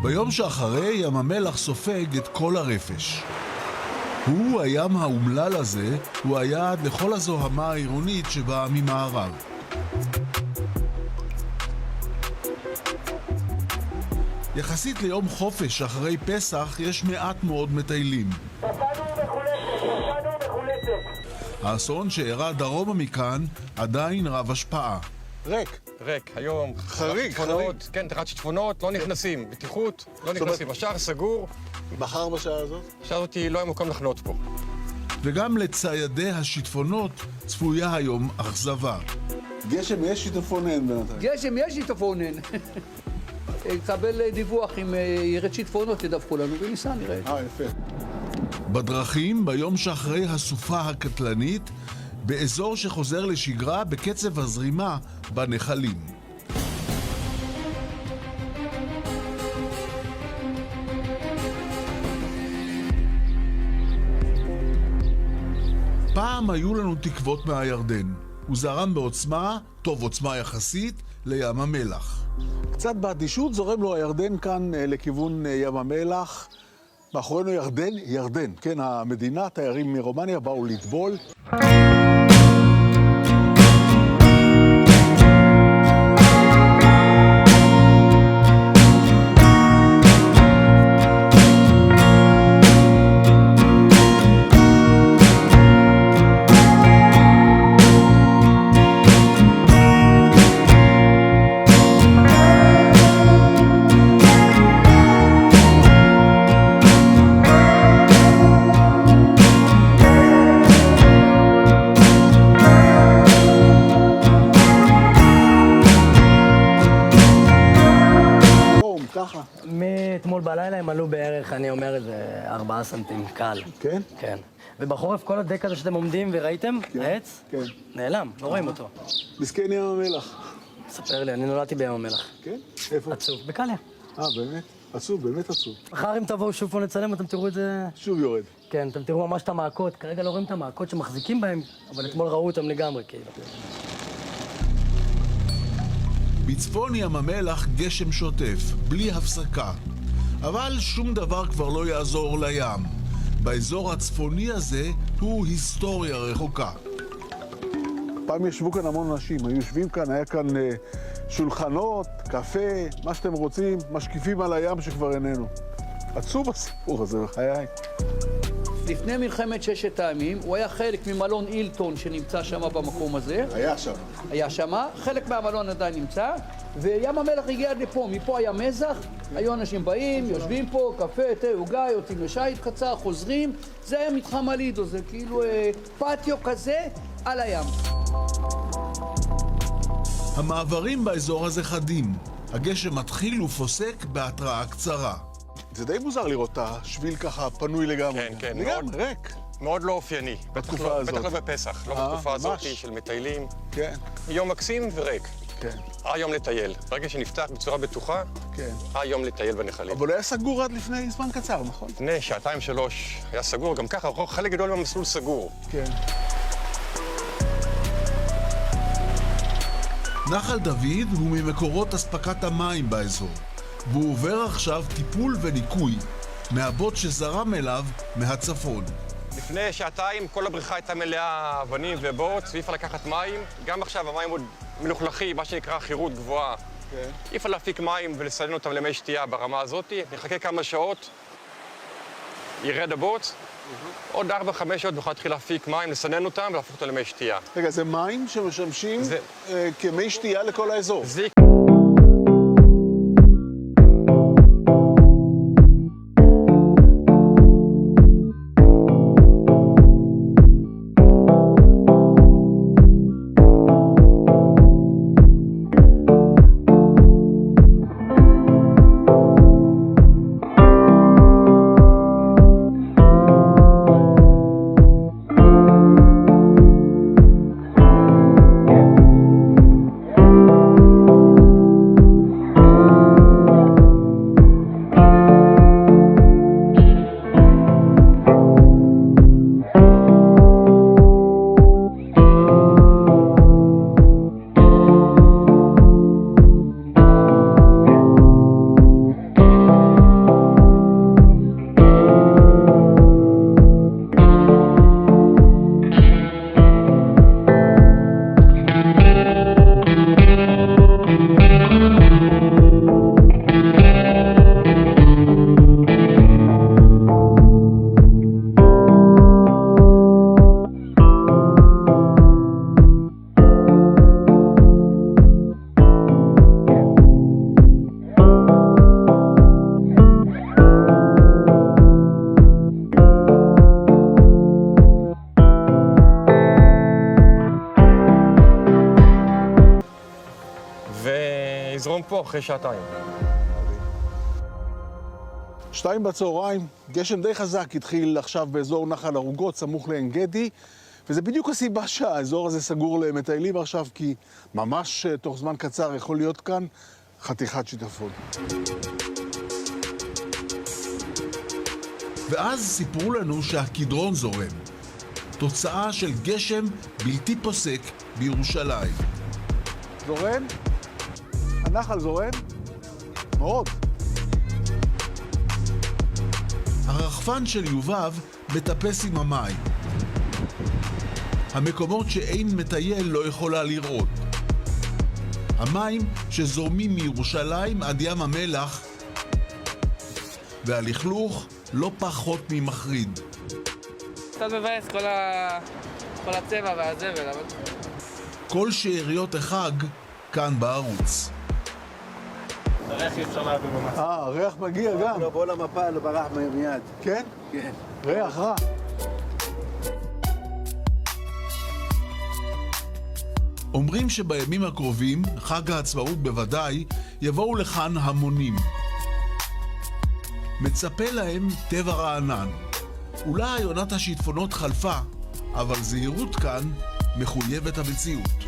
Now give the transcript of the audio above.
ביום שאחרי ים המלח סופג את כל הרפש. הוא, הים האומלל הזה, הוא היעד לכל הזוהמה העירונית שבאה ממערב. יחסית ליום חופש אחרי פסח יש מעט מאוד מטיילים. האסון שאירע דרומה מכאן עדיין רב השפעה. ריק, היום חריג. כן, תחת שיטפונות, לא נכנסים, בטיחות, לא נכנסים, השער סגור. מחר בשעה הזאת? השעה הזאת לא היה מקום לחנות פה. וגם לציידי השיטפונות צפויה היום אכזבה. גשם יש שיטפון אין בינתיים. גשם יש שיטפון אין. קבל דיווח אם ירד שיטפונות, תדווחו לנו וניסע, נראה. יפה. בדרכים, ביום שאחרי הסופה הקטלנית, באזור שחוזר לשגרה בקצב הזרימה בנחלים. פעם היו לנו תקוות מהירדן. הוא זרם בעוצמה, טוב עוצמה יחסית, לים המלח. קצת באדישות זורם לו הירדן כאן לכיוון ים המלח. מאחורינו ירדן, כן, המדינה, תיירים מרומניה באו לטבול. מאתמול בלילה הם עלו בערך, אני אומר איזה 4 סנטים, קל. כן? כן. ובחורף כל הדק הזה שאתם עומדים וראיתם, העץ, כן. נעלם, לא רואים אותו. מסכן ים המלח. ספר לי, אני נולדתי בים המלח. כן? איפה? עצוב, בקליה. באמת? עצוב, באמת עצוב. מחר אם תבואו שוב פה לצלם, אתם תראו את זה... שוב יורד. כן, אתם תראו ממש את המעקות. כרגע לא רואים את המעקות שמחזיקים בהם, אבל אתמול ראו אותם לגמרי, כאילו. בצפון ים המלח גשם שוטף, בלי הפסקה. אבל שום דבר כבר לא יעזור לים. באזור הצפוני הזה הוא היסטוריה רחוקה. פעם ישבו כאן המון אנשים, היו יושבים כאן, היה כאן שולחנות, קפה, מה שאתם רוצים, משקיפים על הים שכבר איננו. עצוב הסיפור הזה, בחיי. לפני מלחמת ששת הימים, הוא היה חלק ממלון אילטון שנמצא שם במקום הזה. היה שם, חלק מהמלון עדיין נמצא, וים המלח הגיע עד לפה, מפה היה מזח, היו אנשים באים, יושבים פה, קפה, תה, עוגה, יוצאים לשייט קצר, חוזרים, זה היה מתחם הלידו, זה כאילו פטיו כזה על הים. המעברים באזור הזה חדים, הגשם מתחיל ופוסק בהתראה קצרה. זה די מוזר לראות את השביל ככה פנוי לגמרי. כן, לגמרי, ריק. מאוד לא אופייני. בתקופה הזאת. בטח לא בפסח, לא בתקופה הזאת של מטיילים. כן. יום מקסים וריק. כן. היום לטייל. ברגע שנפתח בצורה בטוחה, כן. היום לטייל בנחלים. אבל הוא היה סגור עד לפני זמן קצר, נכון? לפני 2-3 היה סגור, גם ככה חלק גדול מהמסלול סגור. כן. נחל דוד הוא ממקורות אספקת המים באזור, והוא עובר עכשיו טיפול וניקוי מהבוט שזרם אליו מהצפון. לפני 2 כל הבריכה הייתה מלאה אבנים ובוץ, ואי אפשר לקחת מים. גם עכשיו המים עוד מלוכלכים, מה שנקרא חירות גבוהה. כן. אי אפשר להפיק מים ולסנן אותם למי שתייה ברמה הזאת. נחכה כמה שעות, ירד הבוץ. עוד 4-5 שעות נוכל להתחיל להפיק מים, לסנן אותם ולהפוך אותם למי שתייה. רגע, זה מים שמשמשים כמי שתייה לכל האזור. לזרום פה אחרי שעתיים. 2 בצהריים, גשם די חזק התחיל עכשיו באזור נחל ערוגות, סמוך לעין גדי, וזה בדיוק הסיבה שהאזור הזה סגור למטיילים עכשיו, כי ממש תוך זמן קצר יכול להיות כאן חתיכת שיטפון. ואז סיפרו לנו שהקדרון זורם. תוצאה של גשם בלתי פוסק בירושלים. זורם? הנחל זורם? מאוד. הרחפן של יובב מטפס עם המים. המקומות שאין מטייל לא יכולה לראות. המים שזורמים מירושלים עד ים המלח, והלכלוך לא פחות ממחריד. קצת מבאס כל הצבע והזבל, אבל... כל שאריות החג כאן בערוץ. הריח אי אפשר להביא ממש. הריח מגיע גם. לא, בוא למפה, לא ברח מיד. כן? כן. ריח רע. אומרים שבימים הקרובים, חג העצמאות בוודאי, יבואו לכאן המונים. מצפה להם טבע רענן. אולי עונת השיטפונות חלפה, אבל זהירות כאן מחויבת המציאות.